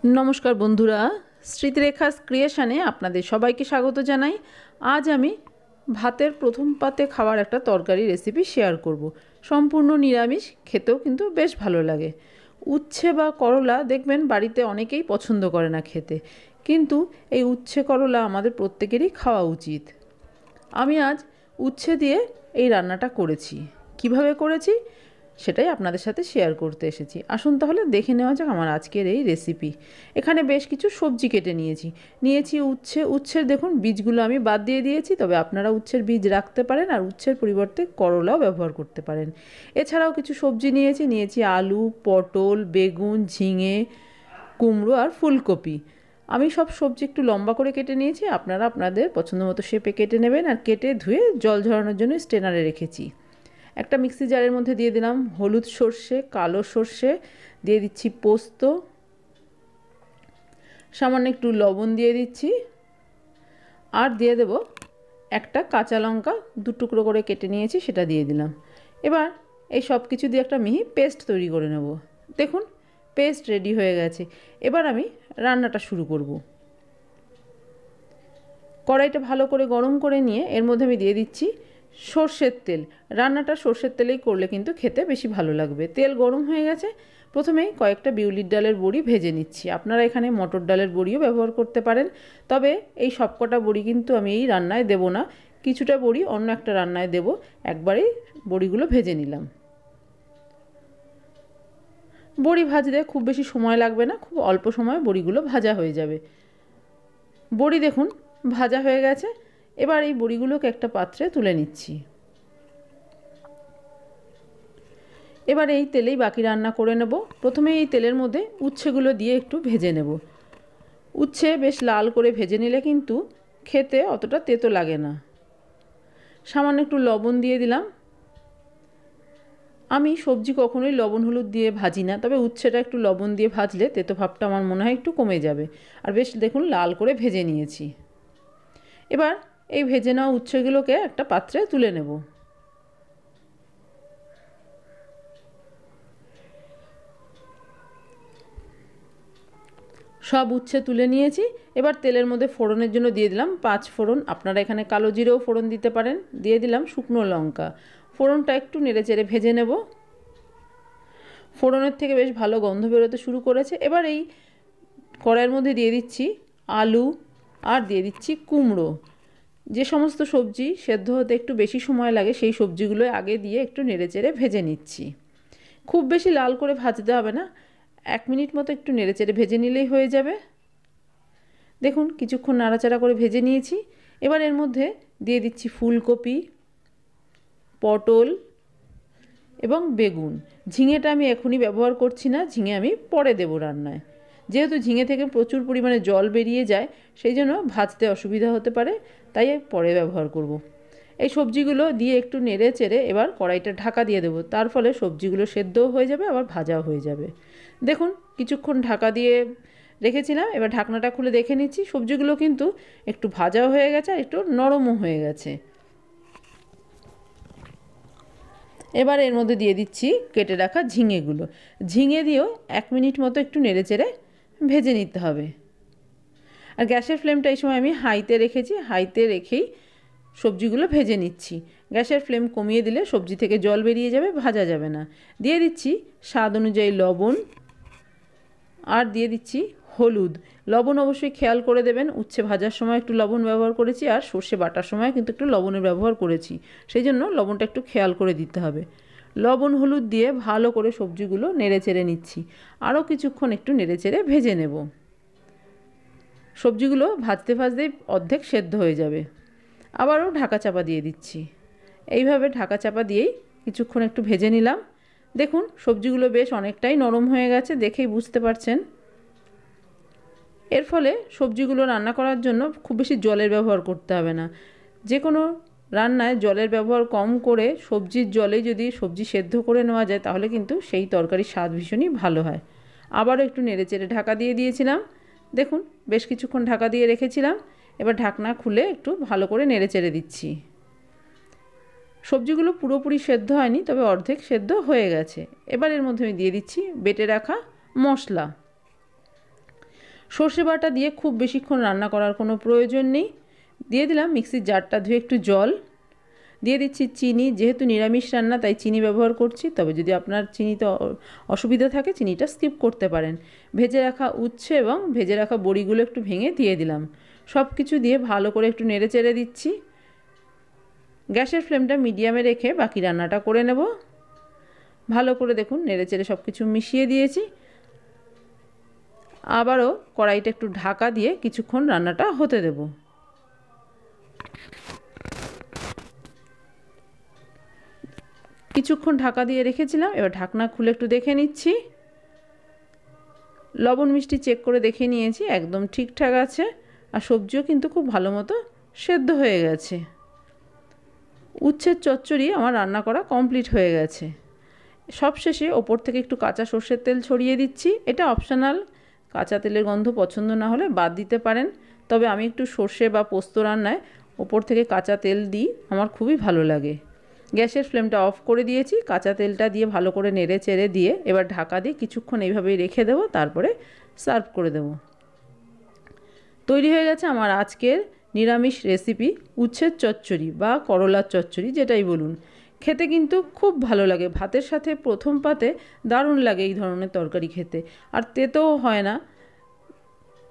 नमस्कार बंधुरा स्मृतिरेखा क्रिएशने आपनादेर सबाइके स्वागत जानाई। आज आमी भातेर प्रथम पाते खावार एक तरकारी रेसिपि शेयर करब। सम्पूर्ण निरामिष, खेतेও किन्तु बेश भालो लागे। उচ্ছে बा करला देखबेन बाड़ीते अनेकेई पछंद करे ना खेते, किन्तु এই উচ্ছে করলা आमादेर प्रत्येकेरই खाওয়া उचित। आमी आज উচ্ছে दिए এই রান্নাটা করেছি। কিভাবে করেছি সেটাই আপনাদের সাথে শেয়ার করতে এসেছি। আসুন তাহলে দেখে নেওয়া যাক আমার আজকের এই রেসিপি। এখানে বেশ কিছু সবজি কেটে নিয়েছি উচ্ছের দেখুন বীজগুলো আমি বাদ দিয়ে দিয়েছি, তবে আপনারা উচ্ছের বীজ রাখতে পারেন আর উচ্ছের পরিবর্তে করলাও ব্যবহার করতে পারেন। এছাড়াও কিছু সবজি নিয়েছি আলু, পটল, বেগুন, ঝিঙে, কুমড়ো আর ফুলকপি। আমি সব সবজি একটু লম্বা করে কেটে নিয়েছি, আপনারা আপনাদের পছন্দ মতো শেপে কেটে নেবেন। আর কেটে ধুয়ে জল ঝরানোর জন্য স্ট্রেনারে রেখেছি। একটা মিক্সি জারের মধ্যে দিয়ে দিলাম হলুদ সর্ষে, কালো সর্ষে, দিয়ে দিচ্ছি পোস্ত, সামান্য একটু লবণ দিয়ে দিচ্ছি, আর দিয়ে দেব একটা কাঁচা লঙ্কা দু টুকরো করে কেটে নিয়েছি সেটা দিয়ে দিলাম। এবার এই সব কিছু দিয়ে একটা মিহি পেস্ট তৈরি করে নেব। দেখুন পেস্ট রেডি হয়ে গেছে। এবার আমি রান্নাটা শুরু করব। কড়াইটা ভালো করে গরম করে নিয়ে এর মধ্যে আমি দিয়ে দিচ্ছি সর্ষের তেল। রান্নাটা সর্ষের তেলেই করলে কিন্তু খেতে বেশি ভালো লাগবে। তেল গরম হয়ে গেছে। প্রথমেই কয়েকটা বিউলির ডালের বড়ি ভেজে নিচ্ছি। আপনারা এখানে মটর ডালের বড়িও ব্যবহার করতে পারেন, তবে এই সবকটা বড়ি কিন্তু আমি এই রান্নায় দেব না, কিছুটা বড়ি অন্য একটা রান্নায় দেব। একবারেই বড়িগুলো ভেজে নিলাম। বড়ি ভাজতে খুব বেশি সময় লাগবে না, খুব অল্প সময়ে বড়িগুলো ভাজা হয়ে যাবে। বড়ি দেখুন ভাজা হয়ে গেছে। এবার এই বড়িগুলোকে একটা পাত্রে তুলে নিচ্ছি। এবার এই তেলেই বাকি রান্না করে নেব। প্রথমে এই তেলের মধ্যে উচ্ছেগুলো দিয়ে একটু ভেজে নেব। উচ্ছে বেশ লাল করে ভেজে নিলে কিন্তু খেতে অতটা তেতো লাগে না। সামান্য একটু লবণ দিয়ে দিলাম। আমি সবজি কখনোই লবণ হলুদ দিয়ে ভাজি না, তবে উচ্ছেটা একটু লবণ দিয়ে ভাজলে তেতো ভাবটা আমার মনে হয় একটু কমে যাবে। আর বেশ দেখুন লাল করে ভেজে নিয়েছি। এবার এই ভেজে নেওয়া উচ্ছেগুলোকে একটা পাত্রে তুলে নেব। সব উচ্ছে তুলে নিয়েছি। এবার তেলের মধ্যে ফোড়নের জন্য দিয়ে দিলাম 5 ফোড়ন। আপনারা এখানে কালো জিরেও ফোড়ন দিতে পারেন। দিয়ে দিলাম শুকনো লঙ্কা। ফোড়নটা একটু নেড়েচেড়ে ভেজে নেব। ফোড়নের থেকে বেশ ভালো গন্ধ বেরোতে শুরু করেছে। এবার এই কড়াইয়ের মধ্যে দিয়ে দিচ্ছি আলু আর দিয়ে দিচ্ছি কুমড়ো। যে সমস্ত সবজি সেদ্ধ হতে একটু বেশি সময় লাগে সেই সবজিগুলো আগে দিয়ে একটু নেড়েচেড়ে ভেজে নিচ্ছি। খুব বেশি লাল করে ভাজতে হবে না, 1 মিনিট মতো একটু নেড়েচেড়ে ভেজে নিলেই হয়ে যাবে। দেখুন কিছুক্ষণ নাড়াচাড়া করে ভেজে নিয়েছি। এবার এর মধ্যে দিয়ে দিচ্ছি ফুলকপি, পটল এবং বেগুন। ঝিঙেটা আমি এখনই ব্যবহার করছি না, ঝিঙে আমি পরে দেব রান্নায়। যেহেতু ঝিঙে থেকে প্রচুর পরিমাণে জল বেরিয়ে যায়, সেই জন্য ভাজতে অসুবিধা হতে পারে, তাই পরে ব্যবহার করব। এই সবজিগুলো দিয়ে একটু নেড়ে চেড়ে এবার কড়াইটা ঢাকা দিয়ে দেবো। তার ফলে সবজিগুলো সেদ্ধও হয়ে যাবে, আবার ভাজাও হয়ে যাবে। দেখুন কিছুক্ষণ ঢাকা দিয়ে রেখেছিলাম। এবার ঢাকনাটা খুলে দেখে নিচ্ছি। সবজিগুলো কিন্তু একটু ভাজাও হয়ে গেছে আর একটু নরমও হয়ে গেছে। এবার এর মধ্যে দিয়ে দিচ্ছি কেটে রাখা ঝিঙেগুলো। ঝিঙে দিয়েও 1 মিনিট মতো একটু নেড়েচেড়ে ভেজে নিতে হবে। আর গ্যাসের ফ্লেমটা এই সময় আমি হাইতে রেখেছি। হাইতে রেখেই সবজিগুলো ভেজে নিচ্ছি। গ্যাসের ফ্লেম কমিয়ে দিলে সবজি থেকে জল বেরিয়ে যাবে, ভাজা যাবে না। দিয়ে দিচ্ছি স্বাদ অনুযায়ী লবণ আর দিয়ে দিচ্ছি হলুদ। লবণ অবশ্যই খেয়াল করে দেবেন। উচ্ছে ভাজার সময় একটু লবণ ব্যবহার করেছি, আর সর্ষে বাটার সময় কিন্তু একটু লবণের ব্যবহার করেছি, সেই জন্য লবণটা একটু খেয়াল করে দিতে হবে। লবণ হলুদ দিয়ে ভালো করে সবজিগুলো নেড়েচেড়ে নিচ্ছি। আরও কিছুক্ষণ একটু নেড়েচেড়ে ভেজে নেব। সবজিগুলো ভাজতে ভাজতেই অর্ধেক সেদ্ধ হয়ে যাবে। আবারও ঢাকা চাপা দিয়ে দিচ্ছি। এইভাবে ঢাকা চাপা দিয়েই কিছুক্ষণ একটু ভেজে নিলাম। দেখুন সবজিগুলো বেশ অনেকটাই নরম হয়ে গেছে, দেখেই বুঝতে পারছেন। এর ফলে সবজিগুলো রান্না করার জন্য খুব বেশি জলের ব্যবহার করতে হবে না। যে কোনো রান্নায় জলের ব্যবহার কম করে সবজির জলেই যদি সবজি সেদ্ধ করে নেওয়া যায়, তাহলে কিন্তু সেই তরকারির স্বাদ ভীষণই ভালো হয়। আবারও একটু নেড়েচেড়ে ঢাকা দিয়ে দিয়েছিলাম। দেখুন বেশ কিছুক্ষণ ঢাকা দিয়ে রেখেছিলাম। এবার ঢাকনা খুলে একটু ভালো করে নেড়েচেড়ে দিচ্ছি। সবজিগুলো পুরোপুরি সেদ্ধ হয়নি, তবে অর্ধেক সেদ্ধ হয়ে গেছে। এবার এর মধ্যে আমি দিয়ে দিচ্ছি বেটে রাখা মশলা। সর্ষে বাটা দিয়ে খুব বেশিক্ষণ রান্না করার কোনো প্রয়োজন নেই। দিয়ে দিলাম মিক্সির জারটা ধুয়ে একটু জল, দিয়ে দিচ্ছি চিনি। যেহেতু নিরামিষ রান্না তাই চিনি ব্যবহার করছি, তবে যদি আপনার চিনিতে অসুবিধা থাকে চিনিটা স্কিপ করতে পারেন। ভেজে রাখা উচ্ছে এবং ভেজে রাখা বড়িগুলো একটু ভেঙে দিয়ে দিলাম। সব কিছু দিয়ে ভালো করে একটু নেড়ে চেড়ে দিচ্ছি। গ্যাসের ফ্লেমটা মিডিয়ামে রেখে বাকি রান্নাটা করে নেব। ভালো করে দেখুন নেড়ে চেড়ে সব কিছু মিশিয়ে দিয়েছি। আবারও কড়াইটা একটু ঢাকা দিয়ে কিছুক্ষণ রান্নাটা হতে দেব। কিছুক্ষণ ঢাকা দিয়ে রেখেছিলাম, এবার ঢাকনা খুলে একটু দেখে নিচ্ছি। লবণ মিষ্টি চেক করে দেখে নিয়েছি, একদম ঠিকঠাক আছে। আর সবজিও কিন্তু খুব ভালো মতো সেদ্ধ হয়ে গেছে। উচ্ছের চচ্চড়ি আমার রান্না করা কমপ্লিট হয়ে গেছে। সবশেষে ওপর থেকে একটু কাঁচা সর্ষের তেল ছড়িয়ে দিচ্ছি। এটা অপশনাল, কাঁচা তেলের গন্ধ পছন্দ না হলে বাদ দিতে পারেন। তবে আমি একটু সর্ষে বা পোস্ত রান্নায় ওপর থেকে কাঁচা তেল দিই, আমার খুবই ভালো লাগে। গ্যাসের ফ্লেমটা অফ করে দিয়েছি। কাঁচা তেলটা দিয়ে ভালো করে নেড়ে চেড়ে দিয়ে এবার ঢাকা দিয়ে কিছুক্ষণ এইভাবেই রেখে দেবো, তারপরে সার্ভ করে দেবো। তৈরি হয়ে গেছে আমার আজকের নিরামিষ রেসিপি উচ্ছের চচ্চড়ি বা করলার চচ্চড়ি, যেটাই বলুন। খেতে কিন্তু খুব ভালো লাগে, ভাতের সাথে প্রথম পাতে দারুণ লাগে এই ধরনের তরকারি খেতে, আর তেতেও হয় না।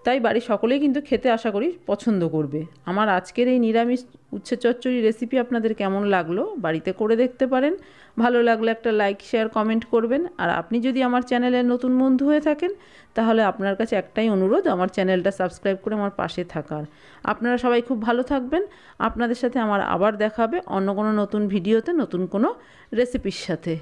তাই বাড়ির সকলেই কিন্তু খেতে আশা করি পছন্দ করবে। আমার আজকের এই নিরামিষ উচ্ছে চচ্চড়ি রেসিপি আপনাদের কেমন লাগলো বাড়িতে করে দেখতে পারেন। ভালো লাগলে একটা লাইক শেয়ার কমেন্ট করবেন। আর আপনি যদি আমার চ্যানেলের নতুন বন্ধু হয়ে থাকেন তাহলে আপনার কাছে একটাই অনুরোধ, আমার চ্যানেলটা সাবস্ক্রাইব করে আমার পাশে থাকার। আপনারা সবাই খুব ভালো থাকবেন। আপনাদের সাথে আমার আবার দেখা হবে অন্য কোনো নতুন ভিডিওতে নতুন কোনো রেসিপির সাথে।